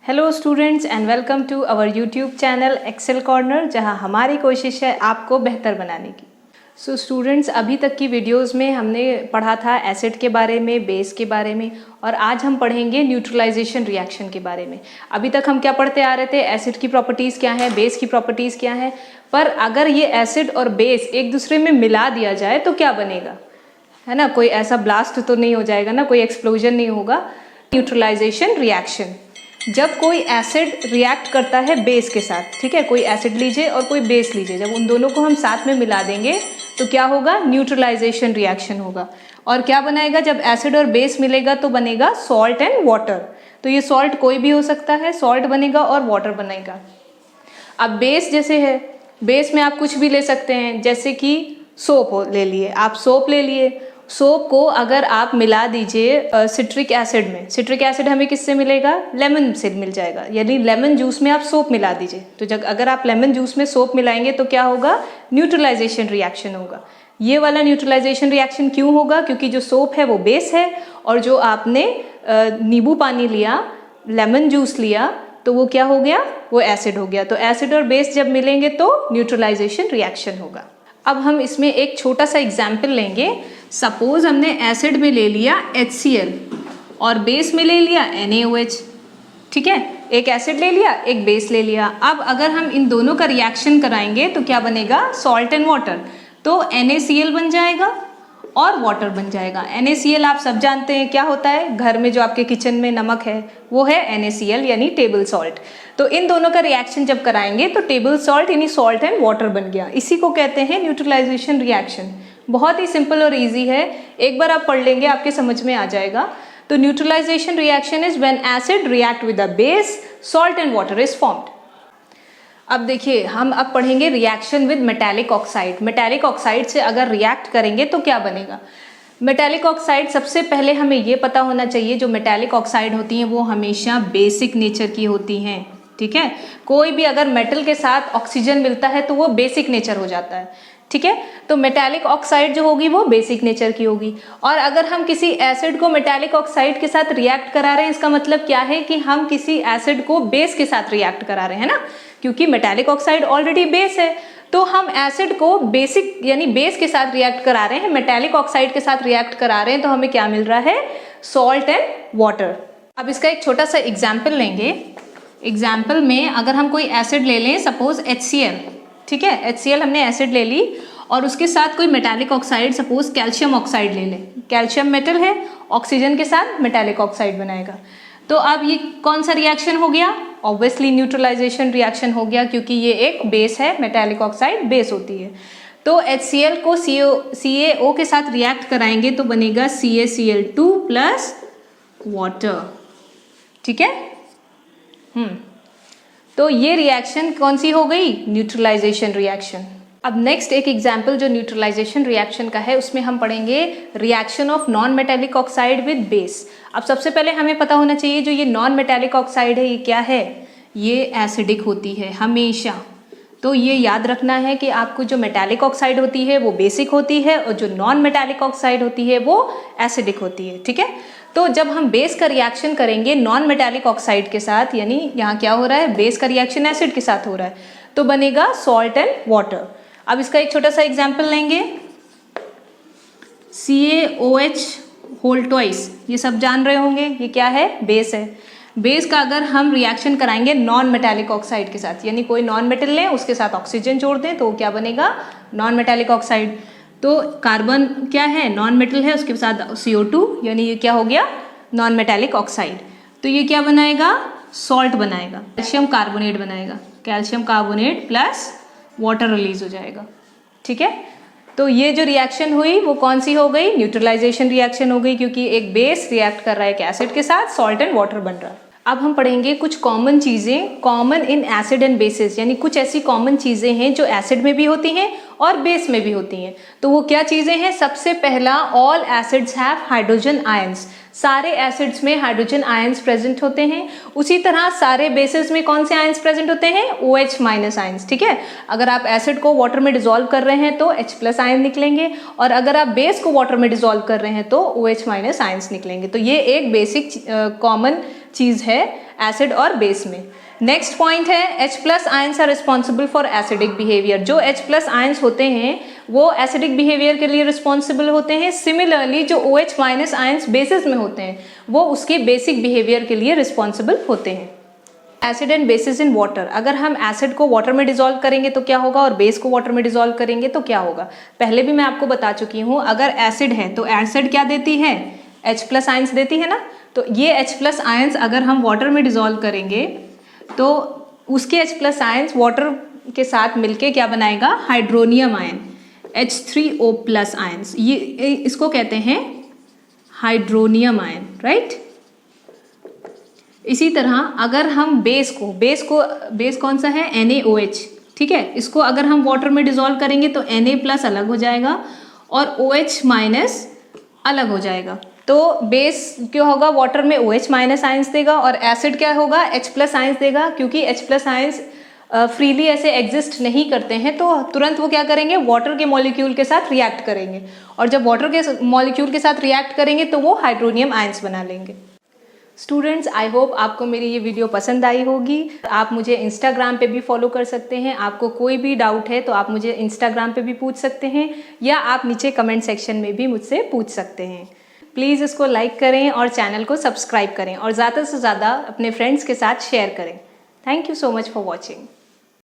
Hello students and welcome to our YouTube channel Excel Corner, जहां हमारी कोशिश है आपको बेहतर बनाने की। सो स्टूडेंट्स, अभी तक की वीडियोस में हमने पढ़ा था एसिड के बारे में, बेस के बारे में, और आज हम पढ़ेंगे न्यूट्रलाइजेशन रिएक्शन के बारे में। अभी तक हम क्या पढ़ते आ रहे थे? एसिड की प्रॉपर्टीज़ क्या है, बेस की प्रॉपर्टीज़ क्या है। पर अगर ये एसिड और बेस एक दूसरे में मिला दिया जाए तो क्या बनेगा, है ना? कोई ऐसा ब्लास्ट तो नहीं हो जाएगा ना, कोई एक्सप्लोजन नहीं होगा। न्यूट्रलाइजेशन रिएक्शन, जब कोई एसिड रिएक्ट करता है बेस के साथ, ठीक है, कोई एसिड लीजिए और कोई बेस लीजिए, जब उन दोनों को हम साथ में मिला देंगे तो क्या होगा? न्यूट्रलाइजेशन रिएक्शन होगा। और क्या बनाएगा? जब एसिड और बेस मिलेगा तो बनेगा सॉल्ट एंड वाटर। तो ये सॉल्ट कोई भी हो सकता है, सॉल्ट बनेगा और वाटर बनेगा। अब बेस जैसे है, बेस में आप कुछ भी ले सकते हैं, जैसे कि सोप ले लिए, आप सोप ले लिए। सोप को अगर आप मिला दीजिए सिट्रिक एसिड में, सिट्रिक एसिड हमें किससे मिलेगा? लेमन से मिल जाएगा। यानी लेमन जूस में आप सोप मिला दीजिए, तो जब अगर आप लेमन जूस में सोप मिलाएंगे तो क्या होगा? न्यूट्रलाइजेशन रिएक्शन होगा। ये वाला न्यूट्रलाइजेशन रिएक्शन क्यों होगा? क्योंकि जो सोप है वो बेस है और जो आपने नींबू पानी लिया, लेमन जूस लिया, तो वो क्या हो गया? वो एसिड हो गया। तो एसिड और बेस जब मिलेंगे तो न्यूट्रलाइजेशन रिएक्शन होगा। अब हम इसमें एक छोटा सा एग्जाम्पल लेंगे। सपोज हमने एसिड में ले लिया HCl और बेस में ले लिया NaOH, ठीक है, एक एसिड ले लिया, एक बेस ले लिया। अब अगर हम इन दोनों का रिएक्शन कराएंगे तो क्या बनेगा? Salt and water. तो NaCl बन जाएगा और वाटर बन जाएगा। NaCl आप सब जानते हैं क्या होता है, घर में जो आपके किचन में नमक है वो है NaCl यानी टेबल सॉल्ट। तो इन दोनों का रिएक्शन जब कराएंगे तो टेबल सॉल्ट यानी सॉल्ट एंड वाटर बन गया। इसी को कहते हैं न्यूट्रलाइजेशन रिएक्शन। बहुत ही सिंपल और इजी है, एक बार आप पढ़ लेंगे आपके समझ में आ जाएगा। तो neutralisation reaction is when acid react with a base, salt and water is formed. अब देखिए, हम अब पढ़ेंगे reaction with metallic oxide. Metallic oxide से अगर रिएक्ट करेंगे तो क्या बनेगा? मेटालिक ऑक्साइड, सबसे पहले हमें ये पता होना चाहिए, जो मेटालिक ऑक्साइड होती हैं वो हमेशा बेसिक नेचर की होती हैं, ठीक है। कोई भी अगर मेटल के साथ ऑक्सीजन मिलता है तो वो बेसिक नेचर हो जाता है, ठीक है। तो मेटालिक ऑक्साइड जो होगी वो बेसिक नेचर की होगी। और अगर हम किसी एसिड को मेटालिक ऑक्साइड के साथ रिएक्ट करा रहे हैं, इसका मतलब क्या है कि हम किसी एसिड को बेस के साथ रिएक्ट करा रहे हैं ना, क्योंकि मेटालिक ऑक्साइड ऑलरेडी बेस है। तो हम एसिड को बेसिक यानी बेस के साथ रिएक्ट करा रहे हैं, मेटालिक ऑक्साइड के साथ रिएक्ट करा रहे हैं, तो हमें क्या मिल रहा है? Salt and water. अब इसका एक छोटा सा एग्जाम्पल लेंगे। एग्जाम्पल में अगर हम कोई एसिड ले लें, सपोज HCl, ठीक है, HCl हमने एसिड ले ली और उसके साथ कोई metallic oxide, suppose calcium oxide ले लें। कैल्शियम मेटल है, ऑक्सीजन के साथ मेटालिक ऑक्साइड बनाएगा। तो अब ये कौन सा रिएक्शन हो गया? ऑब्वियसली न्यूट्रलाइजेशन रिएक्शन हो गया, क्योंकि ये एक बेस है, मेटालिक ऑक्साइड बेस होती है। तो HCl को CaO के साथ रिएक्ट कराएंगे तो बनेगा CaCl2 प्लस वाटर, ठीक है। तो ये रिएक्शन कौन सी हो गई? Neutralisation reaction. अब नेक्स्ट एक एग्जाम्पल जो न्यूट्रलाइजेशन रिएक्शन का है, उसमें हम पढ़ेंगे reaction of non metallic oxide with base. अब सबसे पहले हमें पता होना चाहिए, जो ये नॉन मेटालिक ऑक्साइड है ये क्या है? ये एसिडिक होती है हमेशा। तो ये याद रखना है कि आपको जो मेटालिक ऑक्साइड होती है वो बेसिक होती है और जो नॉन मेटालिक ऑक्साइड होती है वो एसिडिक होती है, ठीक है। तो जब हम बेस का रिएक्शन करेंगे नॉन मेटालिक ऑक्साइड के साथ, यानी यहाँ क्या हो रहा है? बेस का रिएक्शन एसिड के साथ हो रहा है, तो बनेगा सॉल्ट एंड वाटर। अब इसका एक छोटा सा एग्जाम्पल लेंगे। CaOH होल ट्वाइस, ये सब जान रहे होंगे, ये क्या है? बेस है। बेस का अगर हम रिएक्शन कराएंगे नॉन मेटालिक ऑक्साइड के साथ, यानी कोई नॉन मेटल लें, उसके साथ ऑक्सीजन जोड़ दें, तो क्या बनेगा? Non metallic oxide. तो कार्बन क्या है? नॉन मेटल है, उसके साथ CO2, यानी ये क्या हो गया? Non metallic oxide. तो ये क्या बनाएगा? सॉल्ट बनाएगा, कैल्शियम कार्बोनेट बनाएगा। Calcium carbonate plus water release हो जाएगा, ठीक है। तो ये जो रिएक्शन हुई वो कौन सी हो गई? न्यूट्रलाइजेशन रिएक्शन हो गई, क्योंकि एक बेस रिएक्ट कर रहा है एक एसिड के साथ, सॉल्ट एंड वाटर बन रहा है। अब हम पढ़ेंगे कुछ कॉमन चीज़ें, common in acid and bases, यानी कुछ ऐसी कॉमन चीज़ें हैं जो एसिड में भी होती हैं और बेस में भी होती हैं। तो वो क्या चीज़ें हैं? सबसे पहला, all acids have hydrogen ions, सारे एसिड्स में हाइड्रोजन आयंस प्रेजेंट होते हैं। उसी तरह सारे बेसिस में कौन से आयंस प्रेजेंट होते हैं? OH माइनस आयंस, ठीक है। अगर आप एसिड को वाटर में डिसॉल्व कर रहे हैं तो H प्लस आयन निकलेंगे, और अगर आप बेस को वाटर में डिसॉल्व कर रहे हैं तो OH माइनस आयंस निकलेंगे। तो ये एक बेसिक कॉमन चीज़ है एसिड और बेस में। नेक्स्ट पॉइंट है, H plus ions are responsible for acidic behaviour. जो H प्लस आयंस होते हैं वो एसिडिक बिहेवियर के लिए रिस्पॉन्सिबल होते हैं। सिमिलरली जो OH माइनस आयंस बेसिस में होते हैं वो उसके बेसिक बिहेवियर के लिए रिस्पॉन्सिबल होते हैं। Acid and bases in water, अगर हम एसिड को वाटर में डिसॉल्व करेंगे तो क्या होगा, और बेस को वाटर में डिसॉल्व करेंगे तो क्या होगा? पहले भी मैं आपको बता चुकी हूँ, अगर एसिड है तो एसिड क्या देती है? H प्लस आयंस देती है ना। तो ये H प्लस आयंस अगर हम वाटर में डिसॉल्व करेंगे तो उसके H प्लस आयंस वाटर के साथ मिलके क्या बनाएगा? Hydronium ion, H3O plus ions, ये इसको कहते हैं हाइड्रोनियम आयन, राइट। इसी तरह अगर हम बेस कौन सा है? NaOH, ठीक है। इसको अगर हम वाटर में डिसॉल्व करेंगे तो Na प्लस अलग हो जाएगा और OH माइनस अलग हो जाएगा। तो बेस क्या होगा? वाटर में OH माइनस आयंस देगा, और एसिड क्या होगा? H प्लस आयंस देगा। क्योंकि H प्लस आयंस फ्रीली ऐसे एग्जिस्ट नहीं करते हैं तो तुरंत वो क्या करेंगे? वाटर के मॉलिक्यूल के साथ रिएक्ट करेंगे, और जब वाटर के मॉलिक्यूल के साथ रिएक्ट करेंगे तो वो हाइड्रोनियम आयंस बना लेंगे। स्टूडेंट्स, आई होप आपको मेरी ये वीडियो पसंद आई होगी। आप मुझे इंस्टाग्राम पे भी फॉलो कर सकते हैं। आपको कोई भी डाउट है तो आप मुझे इंस्टाग्राम पे भी पूछ सकते हैं, या आप नीचे कमेंट सेक्शन में भी मुझसे पूछ सकते हैं। प्लीज़ इसको लाइक करें और चैनल को सब्सक्राइब करें, और ज़्यादा से ज़्यादा अपने फ्रेंड्स के साथ शेयर करें। Thank you so much for watching.